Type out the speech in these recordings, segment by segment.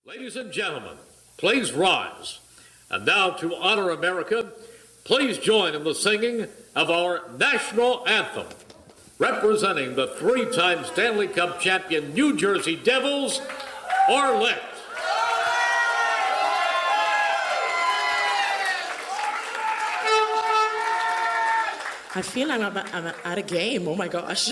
Ladies and gentlemen, please rise. And now to honor America, please join in the singing of our national anthem. Representing the three-time Stanley Cup champion New Jersey Devils, Arlette. I feel like I'm at a game. Oh my gosh.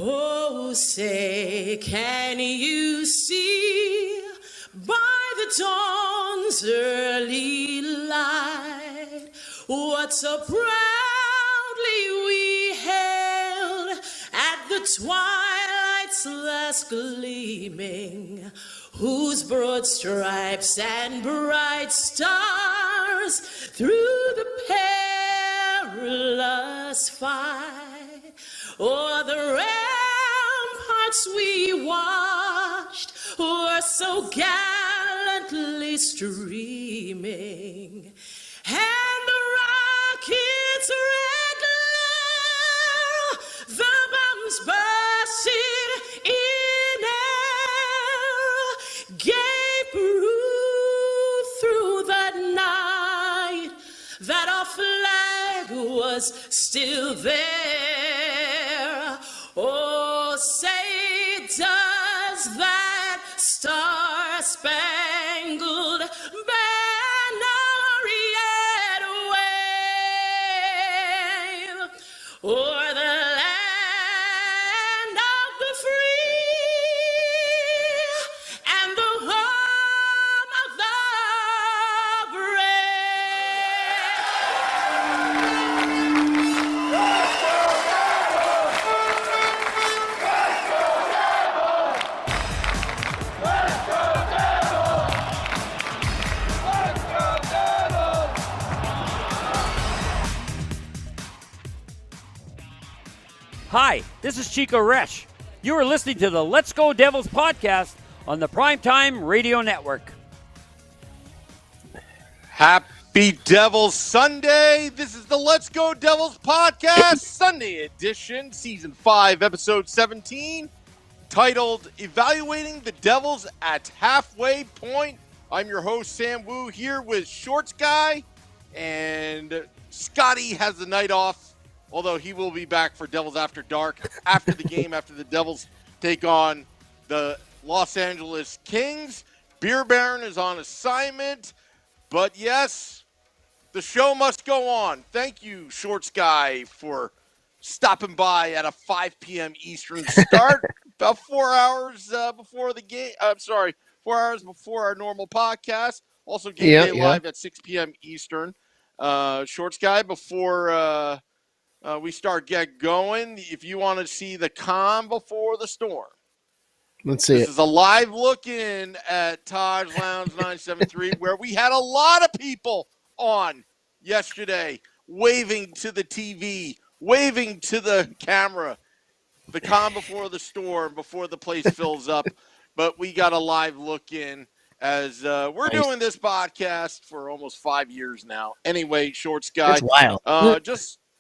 Oh, say, can you see by the dawn's early light what so proudly we hailed at the twilight's last gleaming, whose broad stripes and bright stars through the perilous fight o'er the ramparts we watched were so gallantly streaming, and the rocket's red glare, the bombs bursting in air, gave proof through the night that our flag was still there. Oh, say, does that star-spangled banner yet wave o'er the land of the free and the home of the Hi, this is Chico Resch. You are listening to the Let's Go Devils podcast on the Primetime Radio Network. Happy Devils Sunday. This is the Let's Go Devils podcast, Sunday edition, season 5, episode 17, titled Evaluating the Devils at Halfway Point. I'm your host, Sam Wu, here with Shorts Guy, and Scotty has the night off. Although he will be back for Devils After Dark after the game, after the Devils take on the Los Angeles Kings. Beer Baron is on assignment. But yes, the show must go on. Thank you, Shorts Guy, for stopping by at a 5 p.m. Eastern start. About 4 hours before the game. 4 hours before our normal podcast. Also, game day live at 6 p.m. Eastern. Shorts Guy, before... we get going. If you want to see the calm before the storm, let's see. This is a live look in at Taj Lounge 973, where we had a lot of people on yesterday, waving to the TV, waving to the camera. The calm before the storm, before the place fills up. But we got a live look in as we're doing this podcast for almost 5 years now. Anyway, Shorts Guy. That's wild.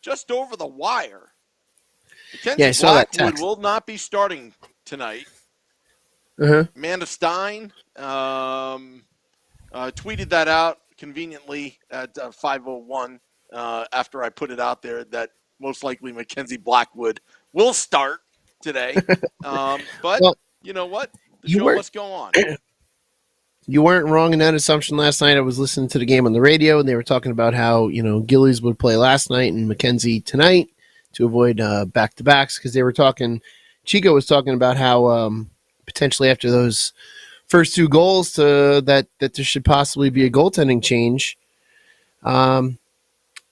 Just over the wire. Mackenzie Blackwood will not be starting tonight. Amanda Stein tweeted that out conveniently at 5:01 after I put it out there that most likely Mackenzie Blackwood will start today. But well, you know what? The show must go on. You weren't wrong in that assumption last night. I was listening to the game on the radio, and they were talking about how, Gillies would play last night and Mackenzie tonight to avoid back-to-backs, because they were talking – Chico was talking about how potentially after those first 2 goals that there should possibly be a goaltending change in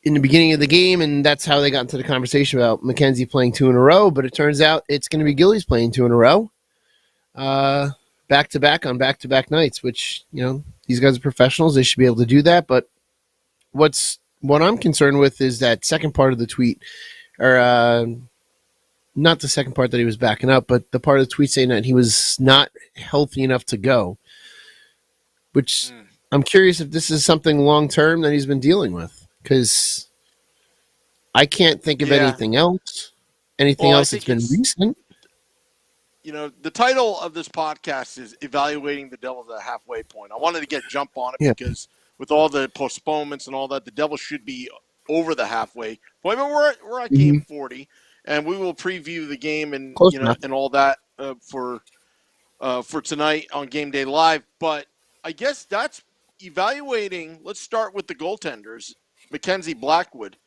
the beginning of the game, and that's how they got into the conversation about Mackenzie playing 2 in a row, but it turns out it's going to be Gillies playing 2 in a row. Back-to-back on back-to-back nights, which, these guys are professionals. They should be able to do that. But what I'm concerned with is that second part of the tweet, or not the second part that he was backing up, but the part of the tweet saying that he was not healthy enough to go, which I'm curious if this is something long-term that he's been dealing with, because I can't think of anything else. Anything else that's been recent. the title of this podcast is Evaluating the Devils at a Halfway Point. I wanted to get jump on it because with all the postponements and all that, the Devils should be over the halfway point. But we're at game 40, and we will preview the game and Close enough. and all that for tonight on Game Day Live. But I guess that's evaluating. Let's start with the goaltenders. Mackenzie Blackwood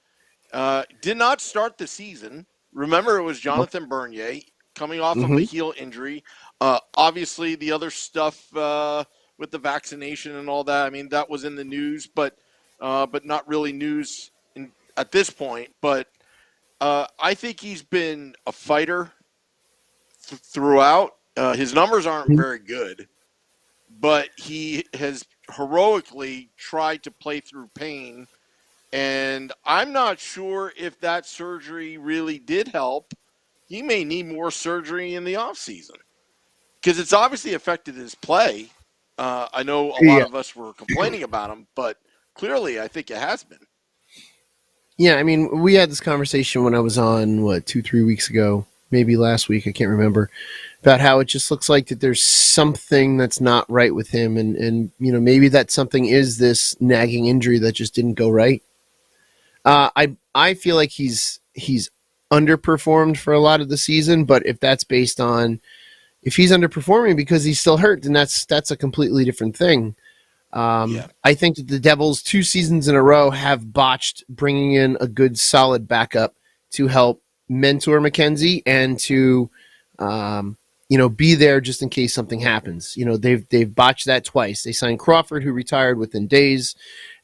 did not start the season. Remember, it was Jonathan Bernier coming off of a heel injury. Obviously, the other stuff with the vaccination and all that, I mean, that was in the news, but not really news at this point. But I think he's been a fighter throughout. His numbers aren't very good, but he has heroically tried to play through pain. And I'm not sure if that surgery really did help. He may need more surgery in the offseason because it's obviously affected his play. I know a lot of us were complaining about him, but clearly I think it has been. Yeah, I mean, we had this conversation when I was on, 2-3 weeks ago, maybe last week, I can't remember, about how it just looks like that there's something that's not right with him. And maybe that something is this nagging injury that just didn't go right. I feel like he's underperformed for a lot of the season, but if that's based on if he's underperforming because he's still hurt, then that's a completely different thing. I think that the Devils 2 seasons in a row have botched bringing in a good solid backup to help mentor Mackenzie and to be there just in case something happens. They've botched that twice. They signed Crawford, who retired within days,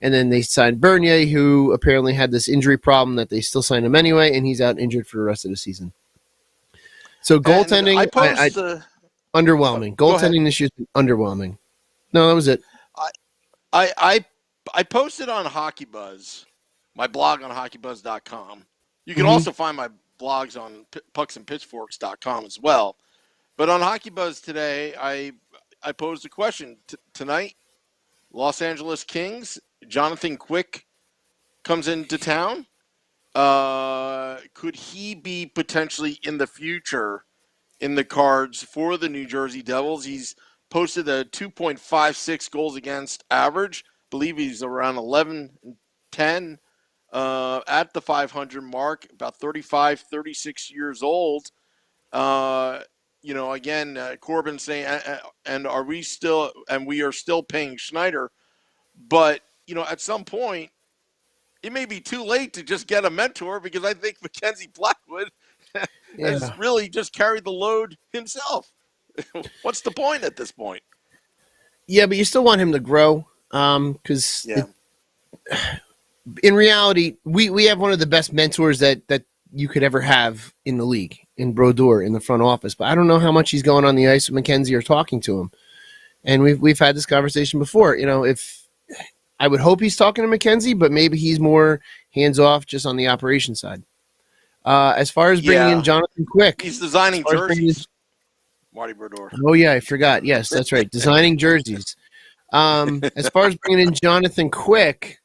and then they signed Bernier, who apparently had this injury problem that they still signed him anyway, and he's out injured for the rest of the season. So goaltending, underwhelming. Goaltending this year is underwhelming. No, that was it. I posted on Hockey Buzz, my blog on hockeybuzz.com. You can also find my blogs on pucksandpitchforks.com as well. But on Hockey Buzz today, I posed a question. Tonight, Los Angeles Kings, Jonathan Quick comes into town. Could he be potentially in the future in the cards for the New Jersey Devils? He's posted a 2.56 goals against average. I believe he's around 11-10 at the 500 mark, about 35, 36 years old. Again, Corbin saying, and we are still paying Schneider. But, at some point, it may be too late to just get a mentor because I think Mackenzie Blackwood has really just carried the load himself. What's the point at this point? Yeah, but you still want him to grow because in reality, we have one of the best mentors that you could ever have in the league, in Brodeur, in the front office. But I don't know how much he's going on the ice with Mackenzie or talking to him. And we've had this conversation before. If I would hope he's talking to Mackenzie, but maybe he's more hands-off just on the operation side. As far as bringing in Jonathan Quick. He's designing jerseys. Marty Brodeur. Oh, yeah, I forgot. Yes, that's right. Designing jerseys. As far as bringing in Jonathan Quick,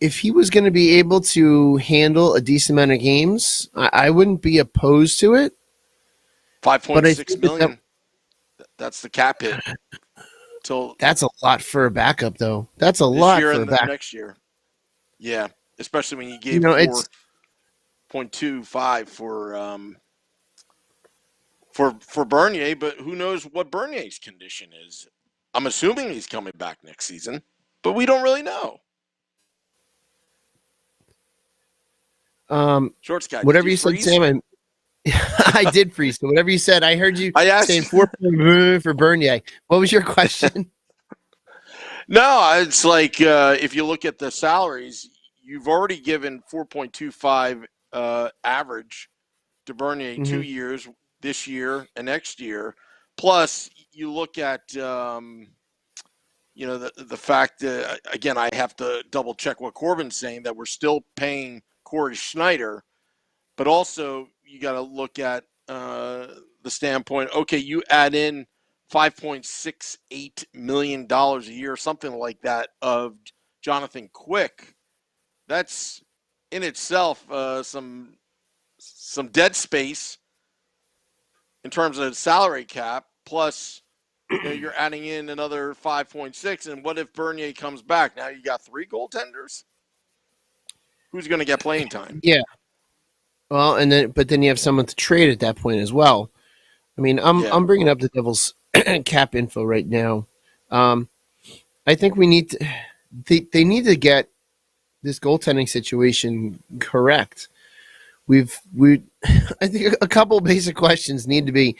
if he was going to be able to handle a decent amount of games, I wouldn't be opposed to it. $5.6 million. That's the cap hit. That's a lot for a backup, though. That's a lot for a backup. Next year. Yeah, especially when you gave 4.25 for Bernier, but who knows what Bernier's condition is. I'm assuming he's coming back next season, but we don't really know. Shorts guy, whatever you said, Sam, I did freeze. So whatever you said, I heard you saying 4 for Bernier. What was your question? No, it's like if you look at the salaries, you've already given 4.25 average to Bernier 2 years, this year and next year. Plus, you look at the fact that, again, I have to double check what Corbin's saying, that we're still paying Corey Schneider, but also you got to look at the standpoint, okay, you add in $5.68 million a year, something like that, of Jonathan Quick. That's in itself some some dead space in terms of salary cap, plus you're adding in another 5.6. And what if Bernier comes back? Now you got 3 goaltenders. Who's going to get playing time? Yeah. Well, but then you have someone to trade at that point as well. I mean, I'm bringing up the Devils cap info right now. I think we need to. They need to get this goaltending situation correct. I think a couple basic questions need to be: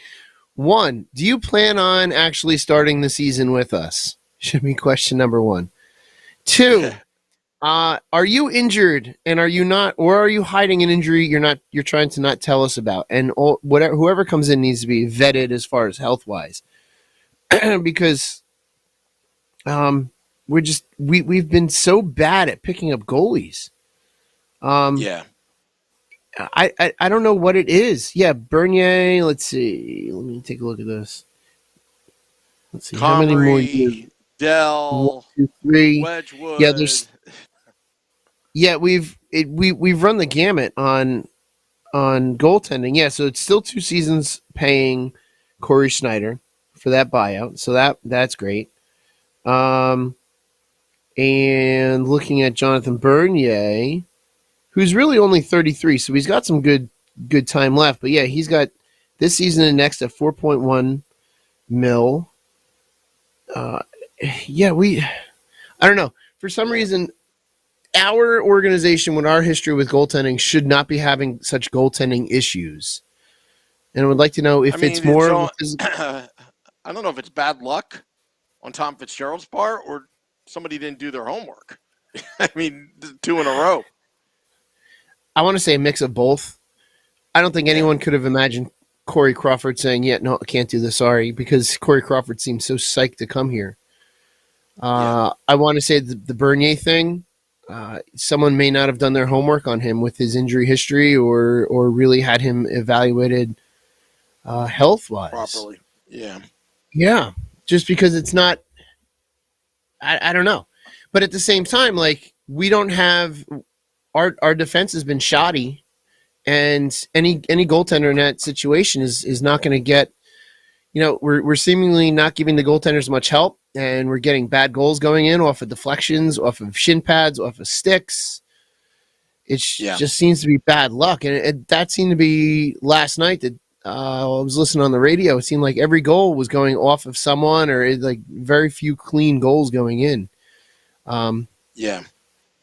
one, do you plan on actually starting the season with us? Should be question number one. Two, are you injured and are you not, or are you hiding an injury you're trying to not tell us about? And whoever comes in needs to be vetted as far as health wise, because we've been so bad at picking up goalies. Yeah. I don't know what it is. Yeah, Bernier. Let's see. Let me take a look at this. Let's see. Comrie, how many more years? Dell, 1, 2, 3. Wedgwood. Yeah, we've run the gamut on goaltending. Yeah, so it's still 2 seasons paying Corey Schneider for that buyout. So that's great. And looking at Jonathan Bernier, who's really only 33, so he's got some good time left. But yeah, he's got this season and next at 4.1 mil. I don't know. For some reason, our organization, with our history with goaltending, should not be having such goaltending issues. And I would like to know if it's more. I don't know if it's bad luck on Tom Fitzgerald's part or somebody didn't do their homework. I mean, 2 in a row. I want to say a mix of both. I don't think anyone could have imagined Corey Crawford saying, "Yeah, no, I can't do this. Sorry," because Corey Crawford seems so psyched to come here. I want to say the Bernier thing. Someone may not have done their homework on him with his injury history, or really had him evaluated health wise properly. Yeah. Just because it's not. I don't know, but at the same time, like, we don't have our defense has been shoddy. And any goaltender in that situation is not going to get, we're seemingly not giving the goaltenders much help, and we're getting bad goals going in off of deflections, off of shin pads, off of sticks. It just seems to be bad luck, and that seemed to be last night. That I was listening on the radio. It seemed like every goal was going off of someone, or like very few clean goals going in. By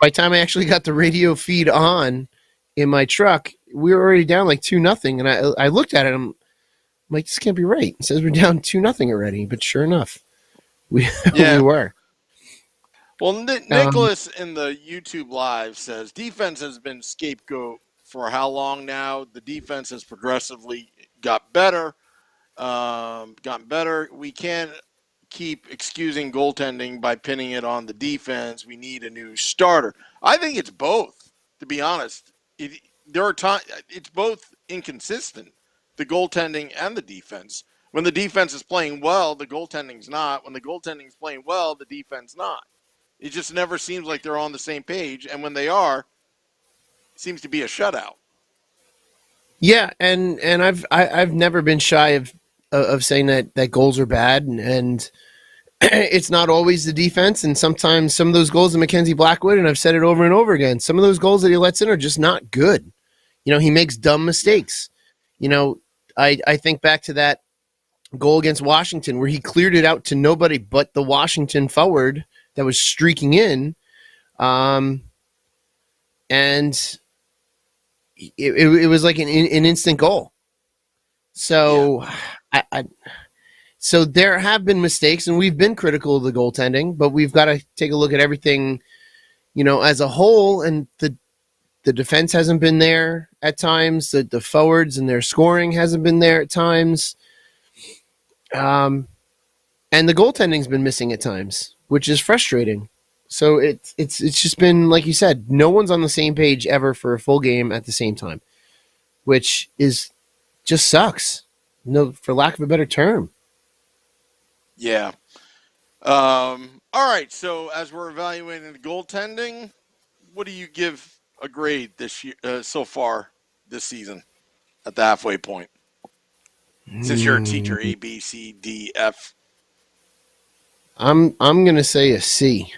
the time I actually got the radio feed on in my truck, we were already down like 2-0, and I looked at it. I'm like, this can't be right. It says we're down 2-0 already, but sure enough, we were. Well, Nicholas in the YouTube live says defense has been scapegoat for how long now? The defense has progressively gotten better. We can't keep excusing goaltending by pinning it on the defense. We need a new starter. I think it's both, to be honest. There are times it's both inconsistent, the goaltending and the defense. When the defense is playing well, the goaltending's not. When the goaltending's playing well, the defense not. It just never seems like they're on the same page, and when they are, it seems to be a shutout. Yeah, and I've never been shy of saying that goals are bad, and it's not always the defense, and sometimes some of those goals of Mackenzie Blackwood, and I've said it over and over again, some of those goals that he lets in are just not good. He makes dumb mistakes. I think back to that goal against Washington where he cleared it out to nobody but the Washington forward that was streaking in, and it was like an instant goal. So So there have been mistakes, and we've been critical of the goaltending, but we've got to take a look at everything, as a whole. And the defense hasn't been there at times. The forwards and their scoring hasn't been there at times. And the goaltending's been missing at times, which is frustrating. So it's just been, like you said, no one's on the same page ever for a full game at the same time, which is just sucks. For lack of a better term. Yeah. All right. So as we're evaluating the goaltending, what do you give a grade this year so far this season at the halfway point? Since you're a teacher, A, B, C, D, F. I'm gonna say a C.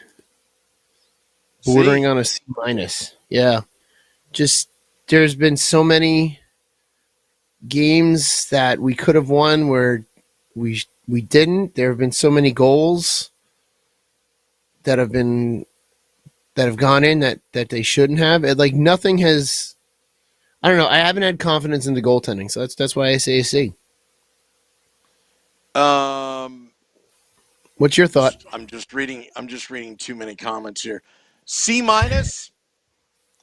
Bordering C? on a C minus. Yeah. Just there's been so many games that we could have won where we didn't. There have been so many goals that have gone in that they shouldn't have. Like nothing has. I don't know. I haven't had confidence in the goaltending, so that's why I say a C. What's your thought? I'm just reading too many comments here. C minus.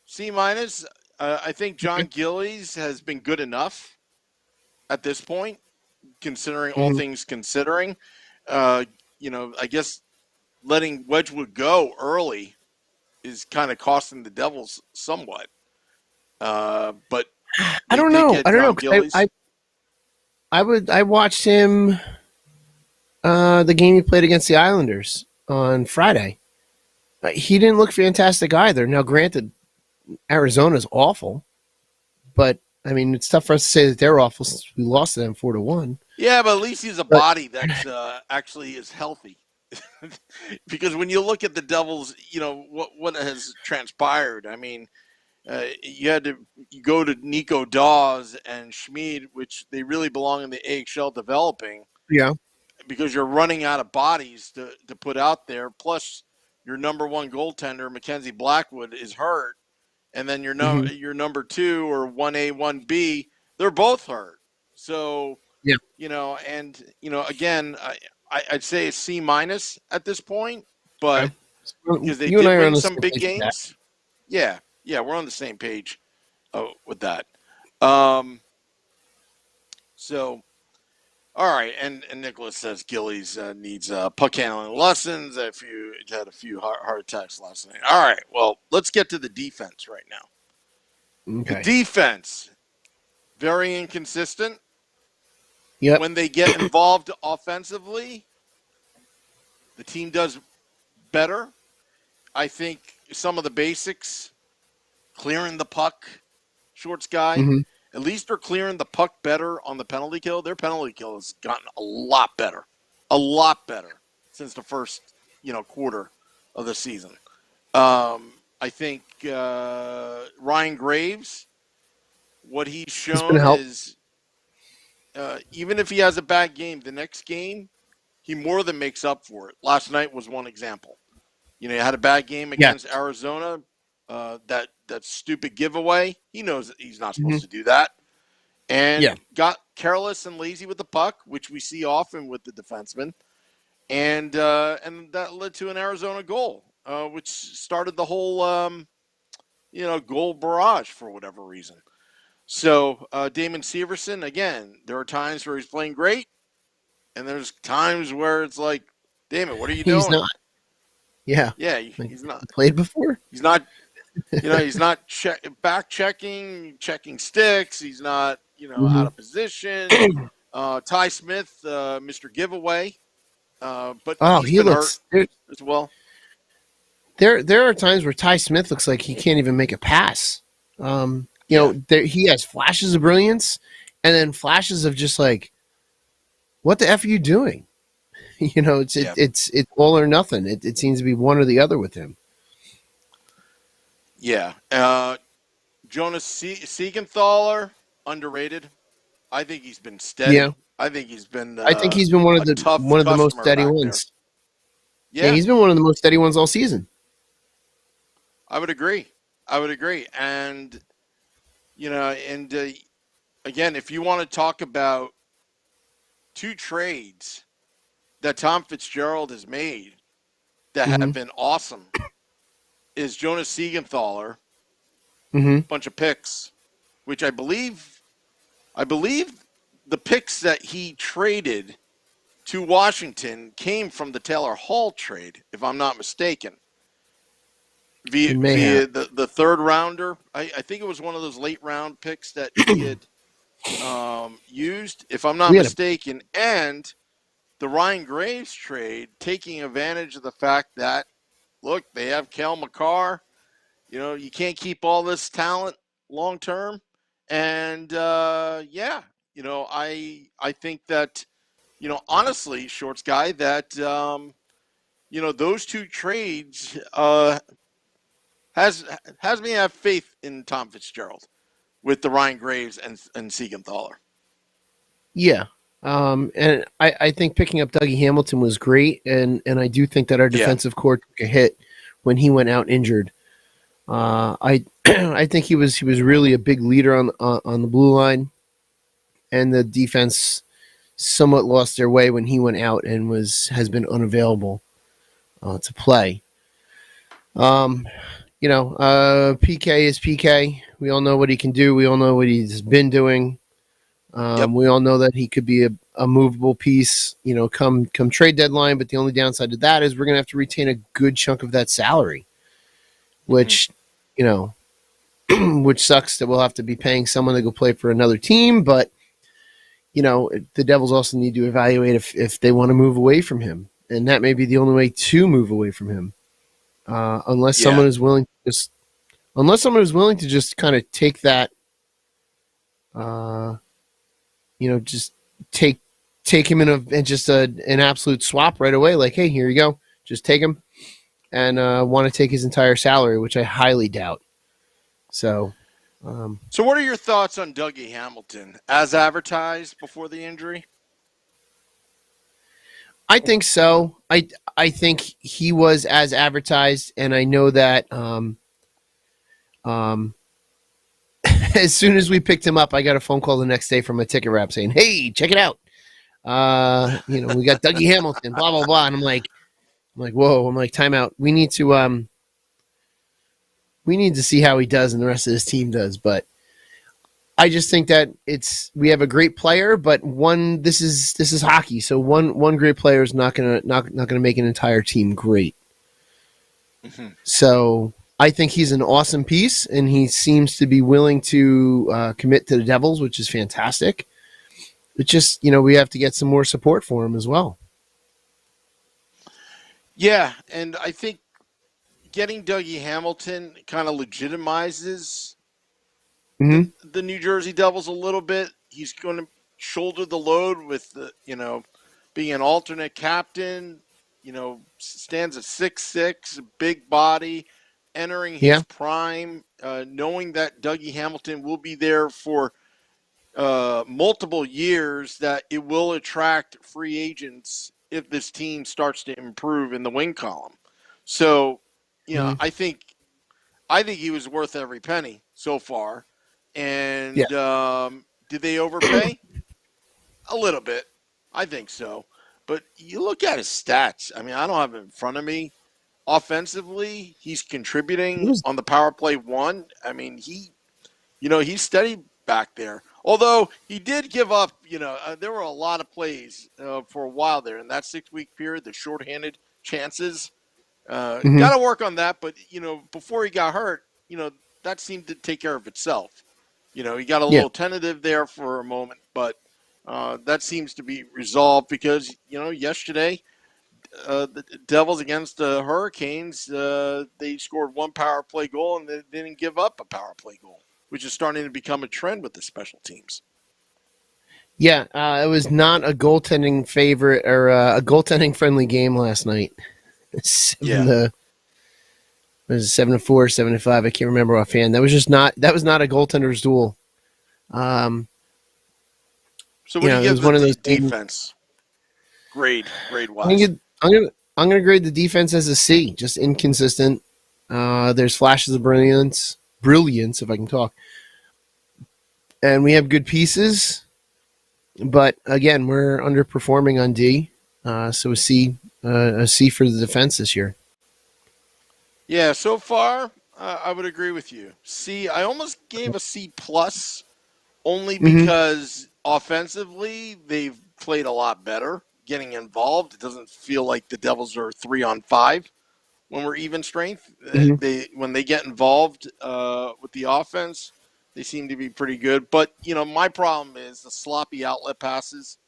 C minus. I think John Gillies has been good enough at this point, considering all things considering. I guess letting Wedgwood go early is kind of costing the Devils somewhat. But I don't know. I watched him the game he played against the Islanders on Friday. He didn't look fantastic either. Now, granted, Arizona's awful, but I mean, it's tough for us to say that they're awful since we lost to them 4-1. Yeah, but at least he's a body that's actually is healthy. Because when you look at the Devils, what has transpired. I mean, you go to Nico Dawes and Schmid, which they really belong in the AHL developing. Yeah. Because you're running out of bodies to put out there. Plus, your number one goaltender, Mackenzie Blackwood, is hurt. And then your number two or 1A, 1B, they're both hurt. So, again, I'd say a C minus at this point. But because they did win some big games. Yeah, we're on the same page with that. So, all right, and Nicholas says Gillies needs puck handling lessons. Had a few heart attacks last night. All right, well, let's get to the defense right now. Okay. The defense, very inconsistent. Yep. When they get involved offensively, the team does better. I think some of the basics, clearing the puck, Shorts guy. At least they're clearing the puck better on the penalty kill. Their penalty kill has gotten a lot better since the first, quarter of the season. I think Ryan Graves, what he's shown is even if he has a bad game, the next game, he more than makes up for it. Last night was one example. He had a bad game against Arizona, that stupid giveaway. He knows that he's not supposed to do that. And got careless and lazy with the puck, which we see often with the defensemen. And that led to an Arizona goal, which started the whole, goal barrage for whatever reason. So Damon Severson, again, there are times where he's playing great, and there's times where it's like, Damon, what are you doing? He's not. Yeah. Yeah, he's not. Played before? He's not, he's not back checking sticks. He's not, out of position. Ty Smith, Mr. Giveaway. But he looks hurt as well. There are times where Ty Smith looks like he can't even make a pass. He has flashes of brilliance and then flashes of just like, what the F are you doing? It's all or nothing. It seems to be one or the other with him. Yeah. Jonas Siegenthaler, underrated. I think he's been steady. Yeah. I think he's been one of the most steady ones. Yeah, he's been one of the most steady ones all season. I would agree. And again, if you want to talk about two trades that Tom Fitzgerald has made that have been awesome, is Jonas Siegenthaler, bunch of picks, which I believe the picks that he traded to Washington came from the Taylor Hall trade, if I'm not mistaken. Via the third rounder. I think it was one of those late round picks that he had used, if I'm not mistaken. And the Ryan Graves trade, taking advantage of the fact that, look, they have Cale Makar. You can't keep all this talent long term. And I think that, honestly, Shorts guy, that those two trades has me have faith in Tom Fitzgerald with the Ryan Graves and Siegenthaler. Yeah. And I think picking up Dougie Hamilton was great, and I do think that our defensive core took a hit when he went out injured. I I think he was really a big leader on the blue line, and the defense somewhat lost their way when he went out and has been unavailable to play. PK is PK. We all know what he can do. We all know what he's been doing. We all know that he could be a movable piece, come trade deadline. But the only downside to that is we're going to have to retain a good chunk of that salary, which, which sucks that we'll have to be paying someone to go play for another team. But, the Devils also need to evaluate if they want to move away from him. And that may be the only way to move away from him. Unless someone is willing to just kind of take that, just take him in an absolute swap right away. Like, hey, here you go. Just take him, and want to take his entire salary, which I highly doubt. So what are your thoughts on Dougie Hamilton as advertised before the injury? I think so. I think he was as advertised, and I know that as soon as we picked him up, I got a phone call the next day from a ticket rep saying, "Hey, check it out. We got Dougie Hamilton, blah blah blah." And I'm like, whoa. I'm like, time out. We need to see how he does and the rest of his team does. But I just think that we have a great player, but this is hockey, so one great player is not gonna make an entire team great. Mm-hmm. So I think he's an awesome piece, and he seems to be willing to commit to the Devils, which is fantastic. It's just we have to get some more support for him as well. Yeah, and I think getting Dougie Hamilton kind of legitimizes the New Jersey Devils a little bit. He's going to shoulder the load with being an alternate captain. Stands at 6'6", big body, entering his prime. Knowing that Dougie Hamilton will be there for multiple years, that it will attract free agents if this team starts to improve in the wing column. So, I think he was worth every penny so far. And did they overpay? A little bit. I think so. But you look at his stats. I mean, I don't have it in front of me. Offensively, he's contributing on the power play one. I mean, he's steady back there. Although he did give up, there were a lot of plays for a while there in that 6-week period, the shorthanded chances. Got to work on that. But, before he got hurt, that seemed to take care of itself. He got a little tentative there for a moment, but that seems to be resolved because, yesterday the Devils against the Hurricanes, they scored one power play goal and they didn't give up a power play goal, which is starting to become a trend with the special teams. Yeah, it was not a goaltending favorite or a goaltending friendly game last night. 7-4, 7-5. I can't remember offhand. That was not a goaltender's duel. So what do you give one of those defense? Grade wise. I'm gonna grade the defense as a C. Just inconsistent. There's flashes of brilliance if I can talk. And we have good pieces, but again, we're underperforming on D. So a C for the defense this year. Yeah, so far, I would agree with you. C, I almost gave a C plus, only because offensively they've played a lot better, getting involved. It doesn't feel like the Devils are 3-on-5 when we're even strength. When they get involved with the offense, they seem to be pretty good. But my problem is the sloppy outlet passes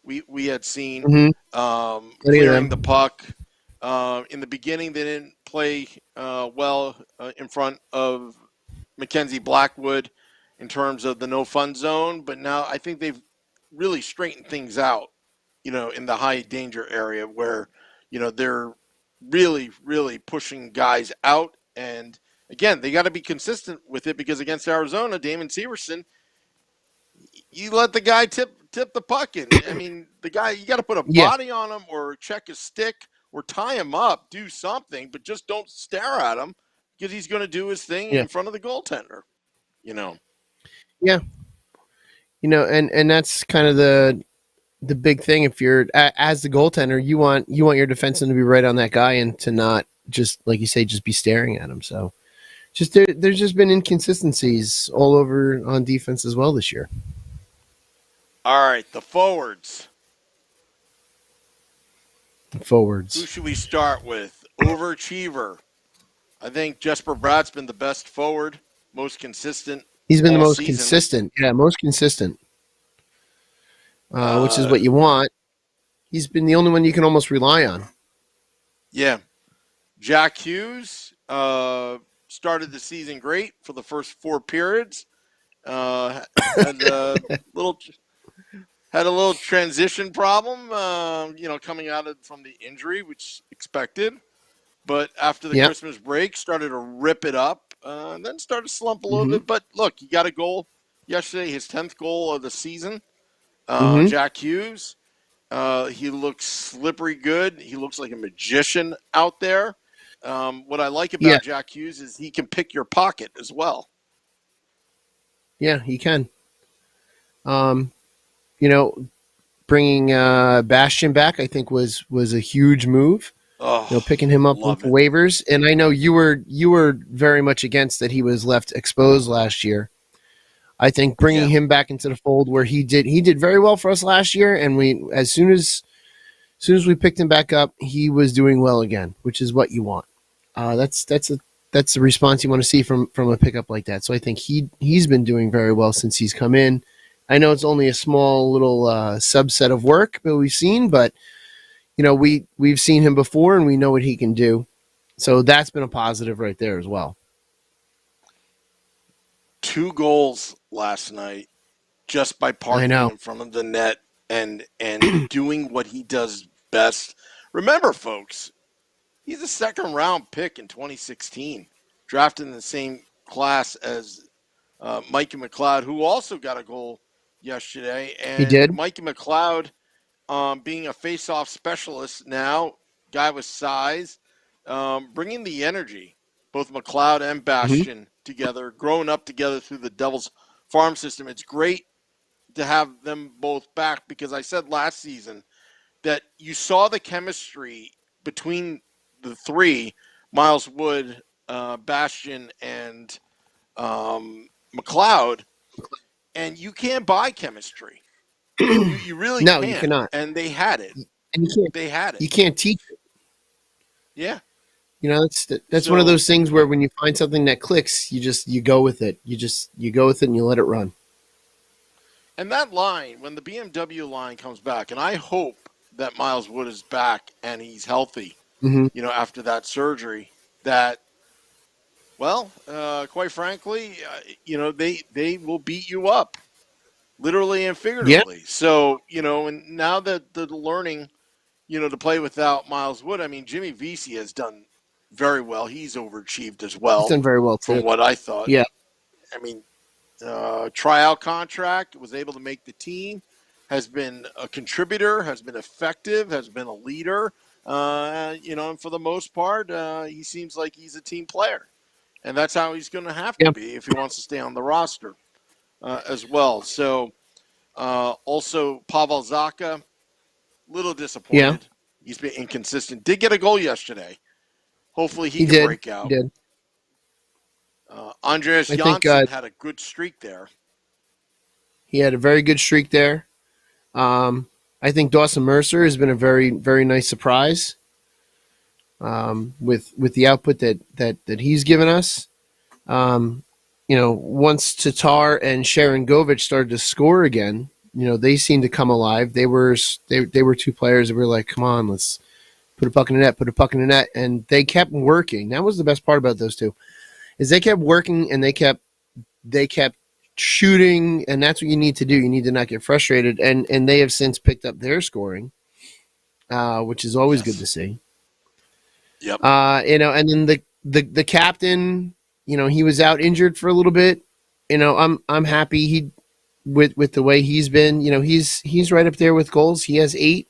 we had seen, clearing the puck. In the beginning, they didn't play well in front of Mackenzie Blackwood. in terms of the no fun zone, but now I think they've really straightened things out, in the high danger area where, they're really, really pushing guys out. And again, they got to be consistent with it because against Arizona, Damon Severson, you let the guy tip the puck in. I mean, the guy, you got to put a body on him or check his stick or tie him up, do something, but just don't stare at him because he's going to do his thing in front of the goaltender, Yeah. And that's kind of the big thing. If you're as the goaltender, you want your defenseman to be right on that guy and to not just, like you say, just be staring at him. So just there's just been inconsistencies all over on defense as well this year. All right, the forwards. Who should we start with? Overachiever. I think Jesper Bratt's been the best forward, most consistent. He's been the most consistent. Yeah, most consistent. Which is what you want. He's been the only one you can almost rely on. Yeah. Jack Hughes started the season great for the first 4 periods. Had a little transition problem, coming out from the injury, which expected. But after the Christmas break, started to rip it up, and then started to slump a little bit. But look, he got a goal yesterday, his 10th goal of the season. Jack Hughes, he looks slippery good. He looks like a magician out there. What I like about Jack Hughes is he can pick your pocket as well. Yeah, he can. Bringing Bastian back, I think was a huge move. Oh, picking him up off waivers, and I know you were very much against that he was left exposed last year. I think bringing him back into the fold where he did very well for us last year, and as soon as we picked him back up, he was doing well again, which is what you want. That's the response you want to see from a pickup like that. So I think he's been doing very well since he's come in. I know it's only a small little subset of work that we've seen, but we've seen him before and we know what he can do. So that's been a positive right there as well. 2 goals last night just by parking in front of the net and doing what he does best. Remember, folks, he's a second-round pick in 2016, drafted in the same class as Mikey McLeod, who also got a goal yesterday. And he did. Mikey McLeod, being a face-off specialist now, guy with size, bringing the energy, both McLeod and Bastian together, growing up together through the Devils farm system. It's great to have them both back because I said last season that you saw the chemistry between the 3, Miles Wood, Bastian, and McLeod, and you can't buy chemistry. You really can't. You cannot. And they had it. And they had it. You can't teach it. Yeah. That's one of those things where when you find something that clicks, you go with it. You go with it and you let it run. And that line, when the BMW line comes back, and I hope that Miles Wood is back and he's healthy, after that surgery, that, quite frankly, they will beat you up, literally and figuratively. Yeah. So, and now that they're learning, to play without Miles Wood, I mean, Jimmy Vesey has done very well. He's overachieved as well. He's done very well, too. From what I thought. Yeah. I mean, tryout contract, was able to make the team, has been a contributor, has been effective, has been a leader. And for the most part, he seems like he's a team player. And that's how he's going to have to be if he wants to stay on the roster as well. So, also, Pavel Zacha, little disappointed. Yeah. He's been inconsistent. Did get a goal yesterday. Hopefully he can break out. He did. Andreas Janssen had a good streak there. He had a very good streak there. I think Dawson Mercer has been a very, very nice surprise with the output that he's given us. Once Tatar and Sharon Govich started to score again, they seemed to come alive. They were 2 players that were like, come on, let's put a puck in the net, and they kept working. That was the best part about those 2, is they kept working and they kept shooting, and that's what you need to do. You need to not get frustrated, and they have since picked up their scoring, which is always good to see. Yep. And then the captain, he was out injured for a little bit. I'm happy with the way he's been. He's right up there with goals. He has 8.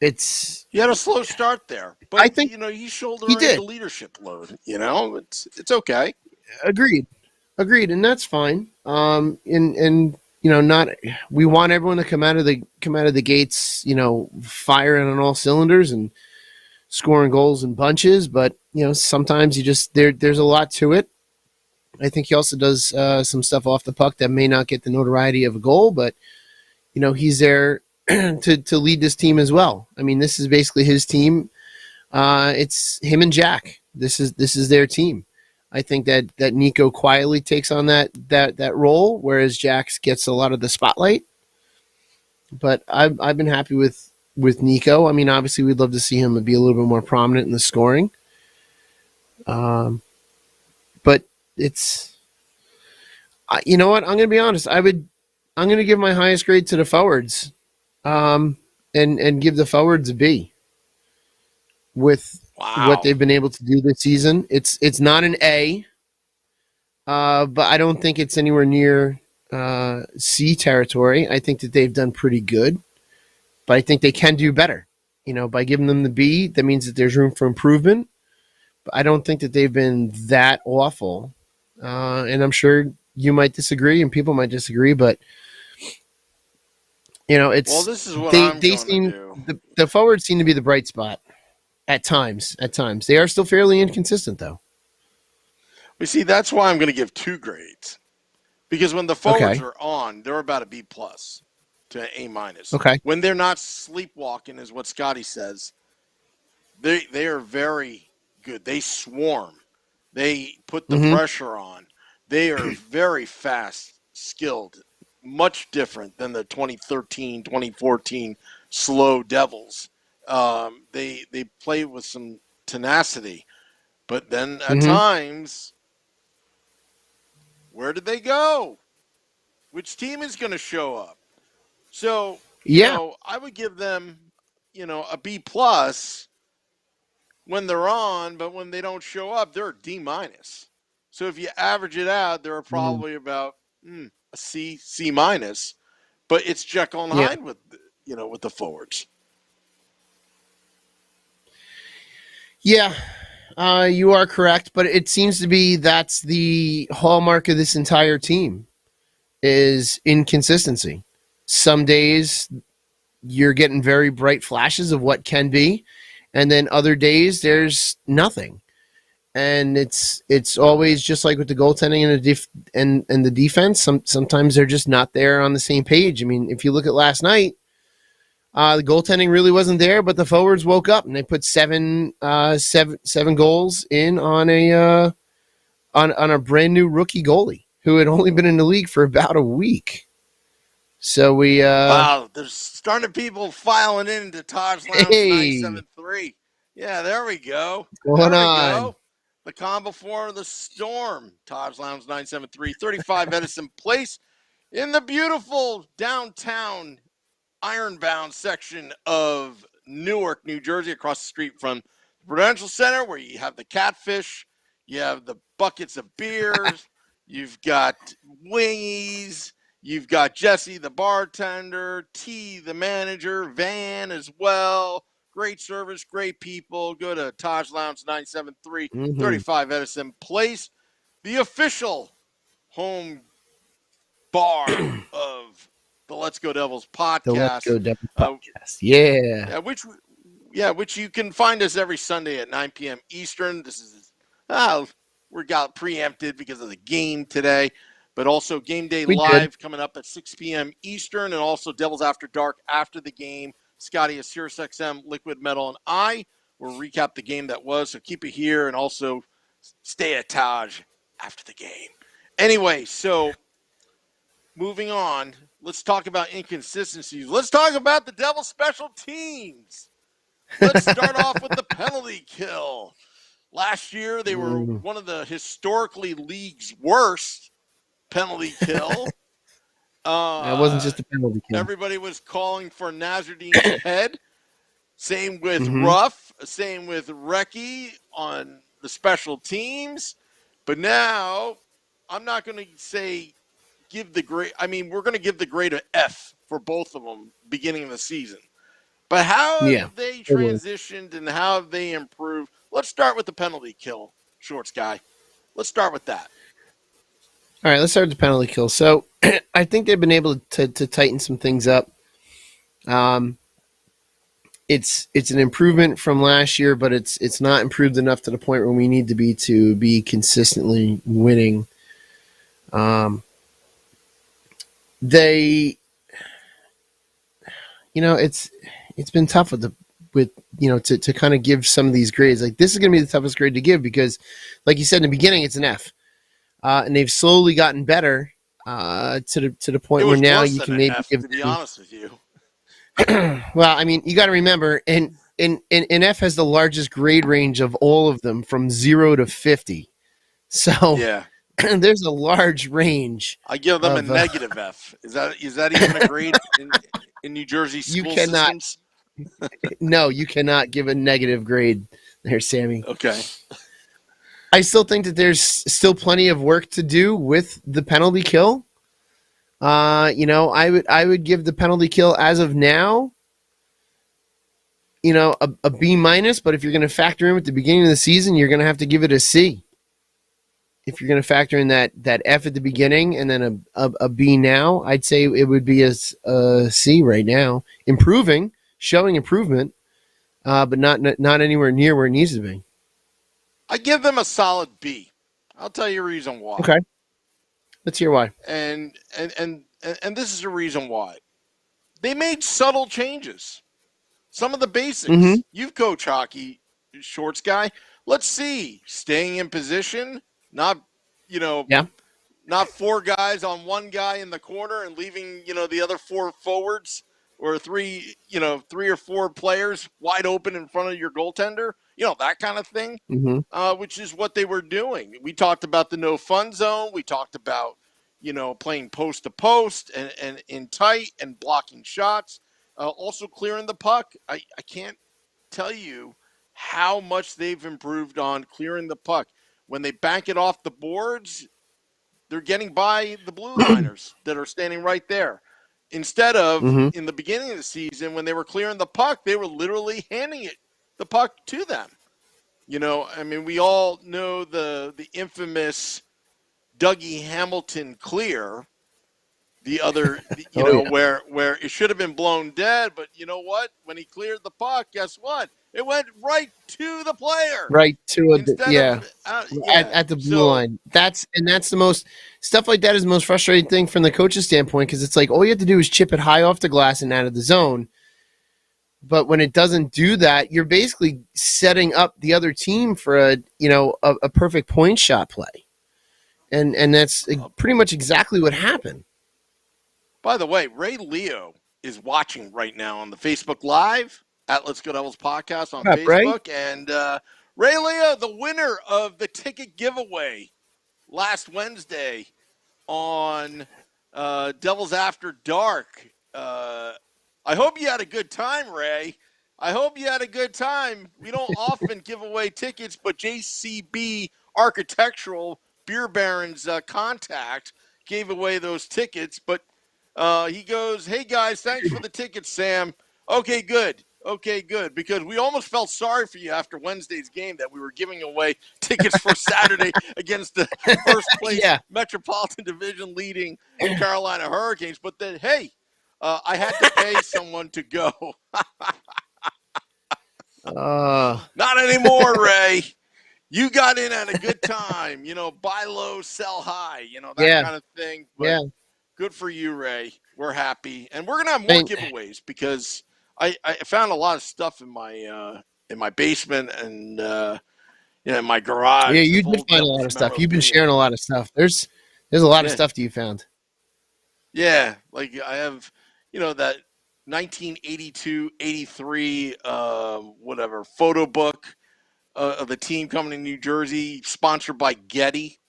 It's he had a slow start there, but I think he's shouldering the leadership load. It's okay. Agreed, and that's fine. And not we want everyone to come out of the gates, firing on all cylinders and scoring goals in bunches. But sometimes there's a lot to it. I think he also does some stuff off the puck that may not get the notoriety of a goal, but he's there to lead this team as well. I mean, this is basically his team. It's him and Jack. This is their team. I think that Nico quietly takes on that role, whereas Jax gets a lot of the spotlight. But I've been happy with Nico. I mean, obviously, we'd love to see him be a little bit more prominent in the scoring. But it's, you know what? I'm going to be honest. I'm going to give my highest grade to the forwards, and give the forwards a B. With what they've been able to do this season, it's not an A, but I don't think it's anywhere near C territory. I think that they've done pretty good, but I think they can do better. By giving them the B, that means that there's room for improvement. But I don't think that they've been that awful, and I'm sure you might disagree and people might disagree, but it's this is what I'm going to do. The forwards seem to be the bright spot. At times. They are still fairly inconsistent, though. We see, that's why I'm going to give 2 grades. Because when the forwards are on, they're about a B+ to A-. Okay. When they're not sleepwalking, is what Scotty says, they are very good. They swarm. They put the pressure on. They are very fast, skilled, much different than the 2013, 2014 slow Devils. They play with some tenacity, but then at times, where did they go? Which team is going to show up? So, I would give them, a B+ when they're on, but when they don't show up, they're a D-. So if you average it out, they're probably about a C-. But it's Jekyll and Hyde with the forwards. Yeah, you are correct, but it seems to be that's the hallmark of this entire team is inconsistency. Some days you're getting very bright flashes of what can be, and then other days there's nothing. And it's always just like with the goaltending and the defense. Sometimes they're just not there on the same page. I mean, if you look at last night, the goaltending really wasn't there, but the forwards woke up and they put seven goals in on a brand new rookie goalie who had only been in the league for about a week. So wow, there's starting people filing into Taj Lounge 973. Yeah, there we go. Going on. The calm before the storm. Taj Lounge 973, 35 Edison Place in the beautiful downtown Ironbound section of Newark, New Jersey, across the street from the Prudential Center, where you have the catfish, you have the buckets of beers, you've got wingies, you've got Jesse, the bartender, T, the manager, Van as well. Great service, great people. Go to Taj Lounge 973, 35 Edison Place, the official home bar of the Let's Go Devils podcast. The Let's Go Devils podcast. Which you can find us every Sunday at 9 p.m. Eastern. This is we got preempted because of the game today, but also Game Day Live coming up at 6 p.m. Eastern, and also Devils After Dark after the game. Scotty is SiriusXM, Liquid Metal, and I will recap the game that was. So keep it here, and also stay at Taj after the game. Anyway, so moving on. Let's talk about inconsistencies. Let's talk about the Devils special teams. Let's start off with the penalty kill. Last year, they were one of the historically league's worst penalty kill. It wasn't just a penalty kill. Everybody was calling for Nazardine's head. Same with Mm-hmm. Ruff. Same with Recchi on the special teams. But now, I'm not going to say give the grade. I mean, we're going to give the grade an F for both of them beginning of the season. But how have they transitioned and how have they improved? Let's start with the penalty kill, Shorts guy. Let's start with that. All right, let's start with the penalty kill. So I think they've been able to tighten some things up. It's an improvement from last year, but it's not improved enough to the point where we need to be consistently winning. It's been tough to kind of give some of these grades. Like, this is going to be the toughest grade to give because, like you said in the beginning, it's an F, and they've slowly gotten better to the point where now you can maybe give. To be honest with you. Well, I mean, you got to remember, and F has the largest grade range of all of them, from 0 to 50. So yeah, there's a large range. I give them a negative F. Is that even a grade in New Jersey school systems? No, you cannot give a negative grade there, Sammy. Okay. I still think that there's still plenty of work to do with the penalty kill. I would give the penalty kill as of now, a B minus, but if you're going to factor in at the beginning of the season, you're going to have to give it a C. If you're going to factor in that F at the beginning and then a B now, I'd say it would be a C right now. Improving, showing improvement, but not anywhere near where it needs to be. I give them a solid B. I'll tell you a reason why. Okay. Let's hear why. And this is the reason why. They made subtle changes. Some of the basics. Mm-hmm. You've coached hockey, Shorts guy. Let's see. Staying in position, not four guys on one guy in the corner and leaving, the other four forwards or three or four players wide open in front of your goaltender. That kind of thing, which is what they were doing. We talked about the no fun zone. We talked about, playing post to post and in tight and blocking shots, also clearing the puck. I can't tell you how much they've improved on clearing the puck. When they bank it off the boards, they're getting by the blue liners that are standing right there. Instead of in the beginning of the season, when they were clearing the puck, they were literally handing the puck to them. We all know the infamous Dougie Hamilton clear, where it should have been blown dead, but you know what? When he cleared the puck, guess what? It went right to the player. Right to at the blue line. That's the most stuff like that is the most frustrating thing from the coach's standpoint, because it's like all you have to do is chip it high off the glass and out of the zone. But when it doesn't do that, you're basically setting up the other team for a perfect point shot play. And that's pretty much exactly what happened. By the way, Ray Leo is watching right now on the Facebook Live at Let's Go Devils Podcast on Facebook. Ray? And Ray Leo, the winner of the ticket giveaway last Wednesday on Devils After Dark. I hope you had a good time, Ray. I hope you had a good time. We don't often give away tickets, but JCB Architectural Beer Baron's contact gave away those tickets. But he goes, "Hey, guys, thanks for the tickets, Sam." Okay, good. Because we almost felt sorry for you after Wednesday's game that we were giving away tickets for Saturday against the first place Metropolitan Division leading Carolina Hurricanes. But then, hey, I had to pay someone to go. Not anymore, Ray. You got in at a good time. Buy low, sell high. That kind of thing. But good for you, Ray. We're happy, and we're gonna have more giveaways because I found a lot of stuff in my basement and in my garage. Yeah, you did find a lot of stuff. You've been sharing a lot of stuff. There's a lot of stuff that you found. Yeah, like I have, that 1982-83 photo book of the team coming to New Jersey, sponsored by Getty.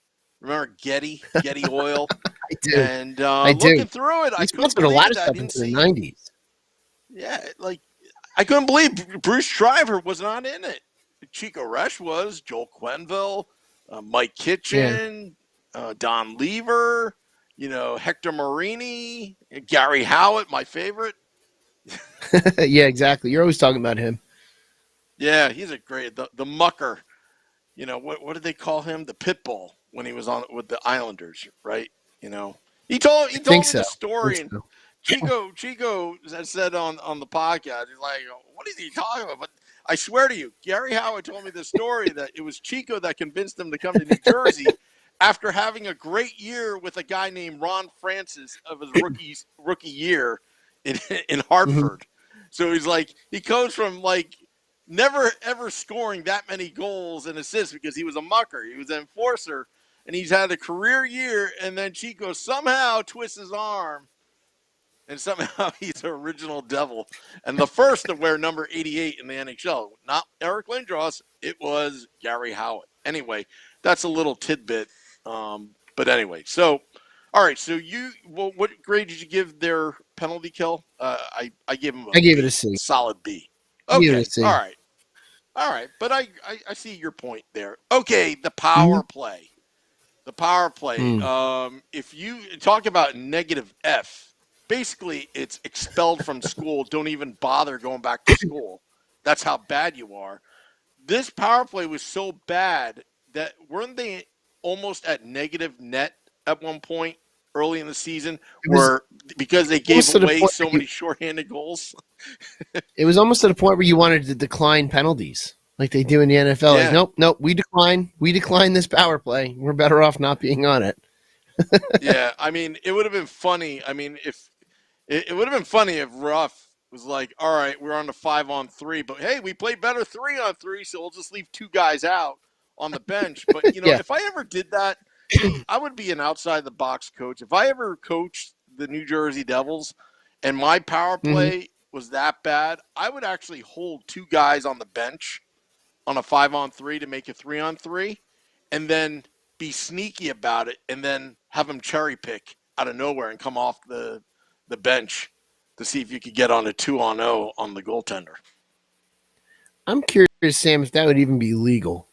Remember Getty Oil? I do. And I do. looking through it, I couldn't sponsored a believe lot it. of I stuff didn't into the see. 90s. Yeah, like I couldn't believe Bruce Shriver was not in it. Chico Resch was, Joel Quenville, Mike Kitchen, Don Lever, Hector Marini, Gary Howitt, my favorite. Yeah, exactly. You're always talking about him. Yeah, he's a great the mucker. What did they call him? The pit bull when he was on with the Islanders, right? He told me So. the story, and Chico said on the podcast, he's like, "What is he talking about?" But I swear to you, Gary Howard told me the story that it was Chico that convinced him to come to New Jersey after having a great year with a guy named Ron Francis of his rookie year in Hartford. So he's like, he goes from like never ever scoring that many goals and assists because he was a mucker, he was an enforcer, and he's had a career year. And then Chico somehow twists his arm. And somehow he's an original Devil. And the first to wear number 88 in the NHL, not Eric Lindros, it was Gary Howitt. Anyway, that's a little tidbit. But anyway, so, all right. So what grade did you give their penalty kill? I gave him I gave it a C. Solid B. I gave it Okay. a C. All right. But I see your point there. Okay. The power play. The power play. If you talk about negative F, basically, it's expelled from school. Don't even bother going back to school. That's how bad you are. This power play was so bad that weren't they almost at negative net at one point early in the season because they gave away so many shorthanded goals? It was almost to the point where you wanted to decline penalties like they do in the NFL. Yeah. Like, nope, we decline this power play. We're better off not being on it. Yeah, I mean, it would have been funny. I mean, if it would have been funny if Ruff was like, all right, we're on the 5-on-3, but hey, we played better 3-on-3, so we'll just leave two guys out on the bench. But, if I ever did that, I would be an outside-the-box coach. If I ever coached the New Jersey Devils and my power play was that bad, I would actually hold two guys on the bench on a 5-on-3 to make a 3-on-3 and then be sneaky about it and then have them cherry pick out of nowhere and come off the bench to see if you could get on a 2-on-0 on the goaltender. I'm curious, Sam, if that would even be legal.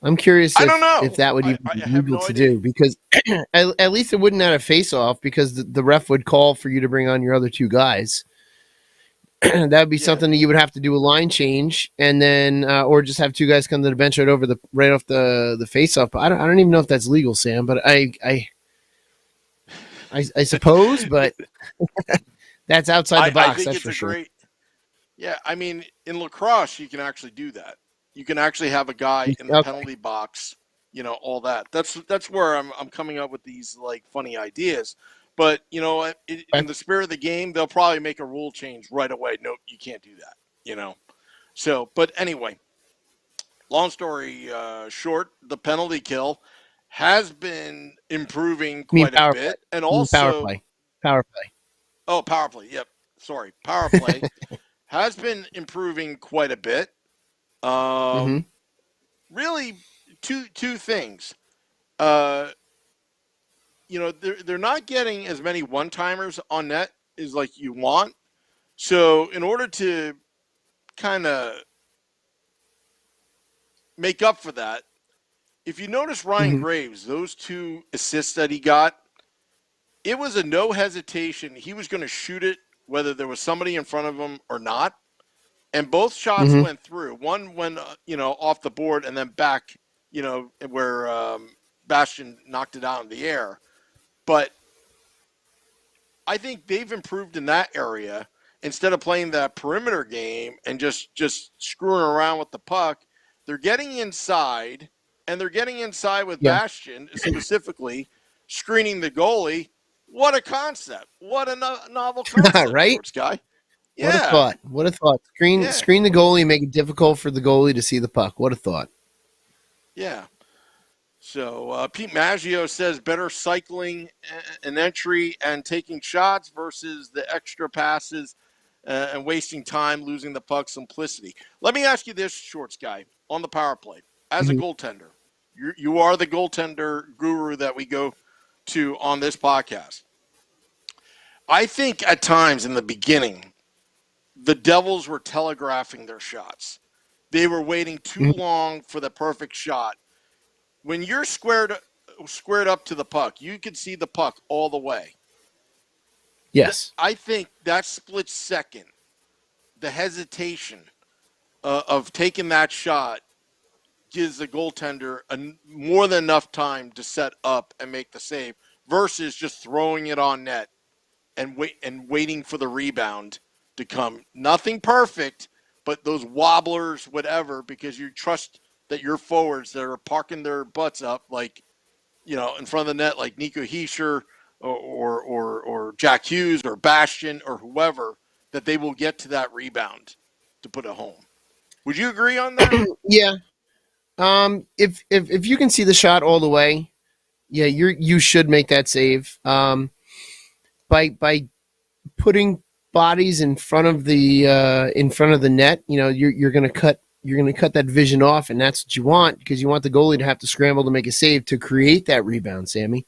I'm curious I don't know. if that would even be legal to do, because at least it wouldn't have a face-off because the ref would call for you to bring on your other two guys. That would be something that you would have to do a line change and then or just have two guys come to the bench right off the face-off. But I don't even know if that's legal, Sam, but I suppose, but that's outside the box. I think that's it's for sure. Great. Yeah, I mean, in lacrosse, you can actually do that. You can actually have a guy in the penalty box. All that. That's where I'm coming up with these like funny ideas. But in the spirit of the game, they'll probably make a rule change right away. Nope, you can't do that. So, but anyway, long story short, the penalty kill has been improving quite a bit. And also power play. Oh, power play. Yep. Sorry. Power play has been improving quite a bit. Really two things. They're not getting as many one-timers on net as like you want. So in order to kind of make up for that, if you notice Ryan Graves, those two assists that he got, it was a no hesitation. He was going to shoot it whether there was somebody in front of him or not. And both shots went through. One went, off the board and then back, where Bastian knocked it out in the air. But I think they've improved in that area. Instead of playing that perimeter game and just screwing around with the puck, they're getting inside, and they're getting inside with Bastian specifically, screening the goalie. What a concept. What a novel concept, right? Sports guy. Yeah. What a thought. Screen the goalie and make it difficult for the goalie to see the puck. What a thought. Yeah. So Pete Maggio says better cycling an entry and taking shots versus the extra passes and wasting time losing the puck simplicity. Let me ask you this, Shorts guy. on the power play as a goaltender. You are the goaltender guru that we go to on this podcast. I think at times in the beginning, the Devils were telegraphing their shots. They were waiting too long for the perfect shot. When you're squared up to the puck, you can see the puck all the way. Yes. I think that split second, the hesitation of taking that shot gives the goaltender more than enough time to set up and make the save versus just throwing it on net and waiting for the rebound to come. Nothing perfect, but those wobblers, whatever, because you trust that your forwards that are parking their butts up, like, in front of the net, like Nico Hischier or Jack Hughes or Bastian or whoever, that they will get to that rebound to put it home. Would you agree on that? Yeah. If you can see the shot all the way, yeah, you should make that save. By putting bodies in front of the net, you're gonna cut that vision off, and that's what you want, because you want the goalie to have to scramble to make a save to create that rebound, Sammy.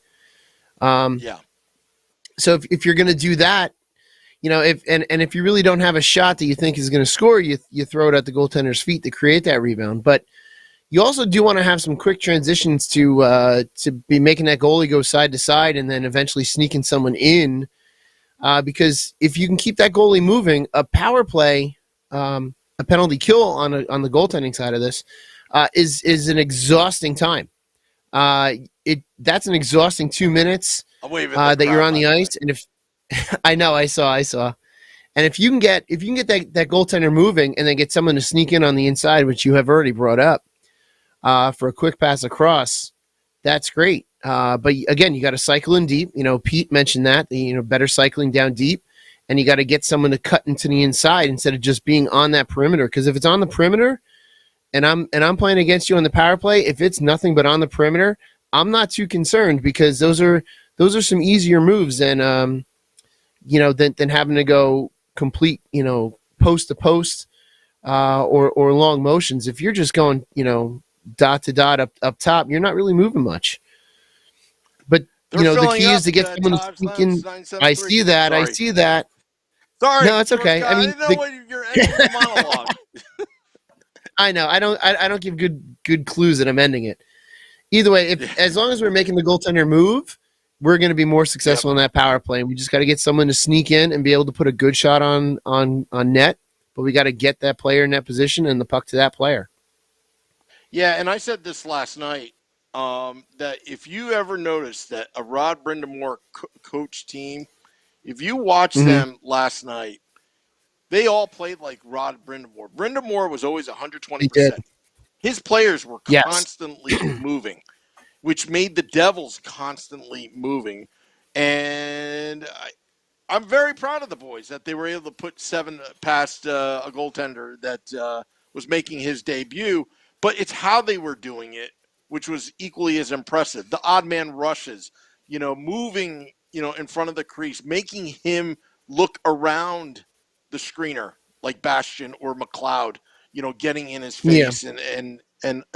Yeah. So if you're gonna do that, if you really don't have a shot that you think is gonna score, you throw it at the goaltender's feet to create that rebound. But you also do want to have some quick transitions to be making that goalie go side to side and then eventually sneaking someone in, because if you can keep that goalie moving, a power play, a penalty kill on the goaltending side of this is an exhausting time. That's an exhausting 2 minutes that you're on the ice, and if I know, I saw. And if you can get that goaltender moving and then get someone to sneak in on the inside, which you have already brought up, for a quick pass across, that's great. But again, you got to cycle in deep. Pete mentioned that, better cycling down deep, and you got to get someone to cut into the inside instead of just being on that perimeter. Because if it's on the perimeter, and I'm playing against you on the power play, if it's nothing but on the perimeter, I'm not too concerned, because those are some easier moves than than having to go complete post to post or long motions. If you're just going dot to dot up top, you're not really moving much. But the key is to get someone to sneak in. I see that. Sorry. No, it's okay. I didn't know when you're ending the monologue. I know. I don't give good clues that I'm ending it. Either way, as long as we're making the goaltender move, we're going to be more successful in that power play. And we just got to get someone to sneak in and be able to put a good shot on net. But we got to get that player in that position and the puck to that player. Yeah, and I said this last night, that if you ever notice that a Rod Brindamore coach team, if you watch them last night, they all played like Rod Brindamore. Brindamore was always 120%. His players were constantly moving, which made the Devils constantly moving. And I'm very proud of the boys that they were able to put 7 past a goaltender that was making his debut. But it's how they were doing it, which was equally as impressive. The odd man rushes, moving, in front of the crease, making him look around the screener like Bastian or McLeod, getting in his face and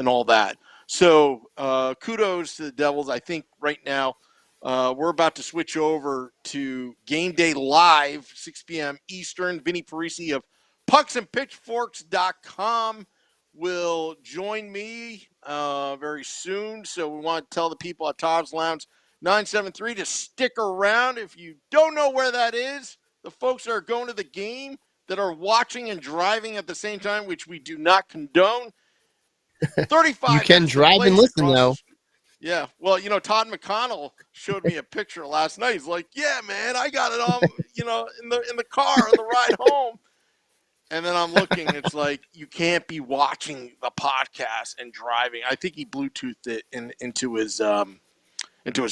all that. So kudos to the Devils. I think right now we're about to switch over to Game Day Live, 6 p.m. Eastern. Vinny Parisi of pucksandpitchforks.com will join me very soon. So we want to tell the people at Todd's Lounge 973 to stick around. If you don't know where that is, the folks that are going to the game that are watching and driving at the same time, which we do not condone. 35 You can drive and listen, though. Yeah. Well, Todd McConnell showed me a picture last night. He's like, yeah, man, I got it on, in the car on the ride home. And then I'm looking, it's like, you can't be watching the podcast and driving. I think he Bluetoothed it into his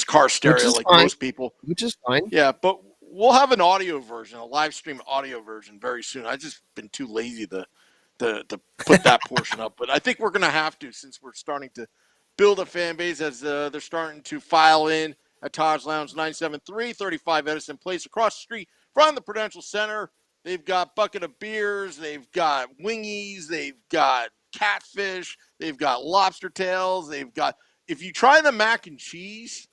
car stereo like most people. Which is fine. Yeah, but we'll have an audio version, a live stream audio version very soon. I've just been too lazy to put that portion up. But I think we're going to have to, since we're starting to build a fan base as they're starting to file in at Todd's Lounge 973, 35 Edison Place, across the street from the Prudential Center. They've got bucket of beers. They've got wingies. They've got catfish. They've got lobster tails. They've got, if you try the mac and cheese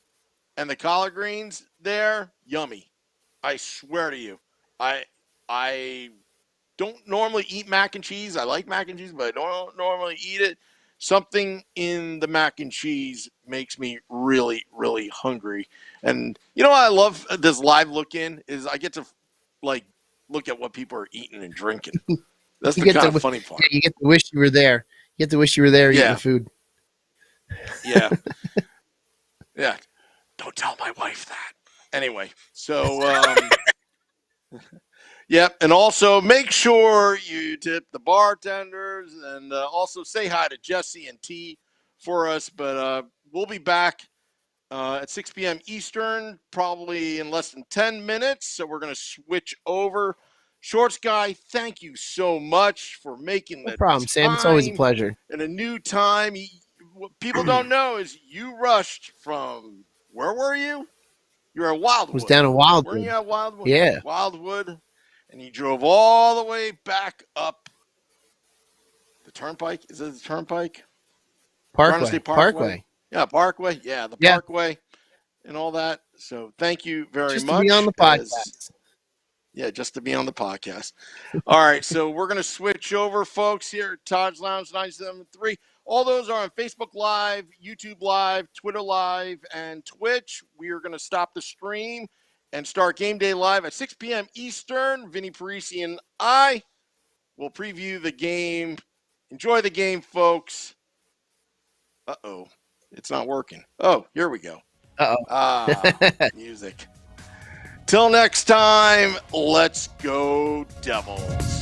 and the collard greens there, yummy. I swear to you. I don't normally eat mac and cheese. I like mac and cheese, but I don't normally eat it. Something in the mac and cheese makes me really, really hungry. And you know what I love this live look in is I get to like look at what people are eating and drinking. That's the kind of funny part. Yeah, you get to wish you were there. You get to wish you were there eating the food. Yeah. Yeah. Don't tell my wife that. Anyway, so yep, and also make sure you tip the bartenders and also say hi to Jesse and T for us. But we'll be back at 6 p.m. Eastern, probably in less than 10 minutes. So we're going to switch over. Shorts guy, thank you so much for making the problem, Sam. It's always a pleasure. And a new time. What people don't know is you rushed from, where were you? You were at Wildwood. I was down in Wildwood. Weren't you at Wildwood? Yeah. Wildwood. And you drove all the way back up the Turnpike. Is it the Turnpike? Parkway. Yeah, Parkway. Yeah, the Parkway and all that. So thank you very just much. To be on the podcast. Yeah, just to be on the podcast. All right, so we're going to switch over, folks, here at Todd's Lounge 973. All those are on Facebook Live, YouTube Live, Twitter Live, and Twitch. We are going to stop the stream and start Game Day Live at 6 p.m. Eastern. Vinny Parisi and I will preview the game. Enjoy the game, folks. Uh-oh. It's not working. Oh, here we go. Uh-oh. Music. Till next time, let's go Devils.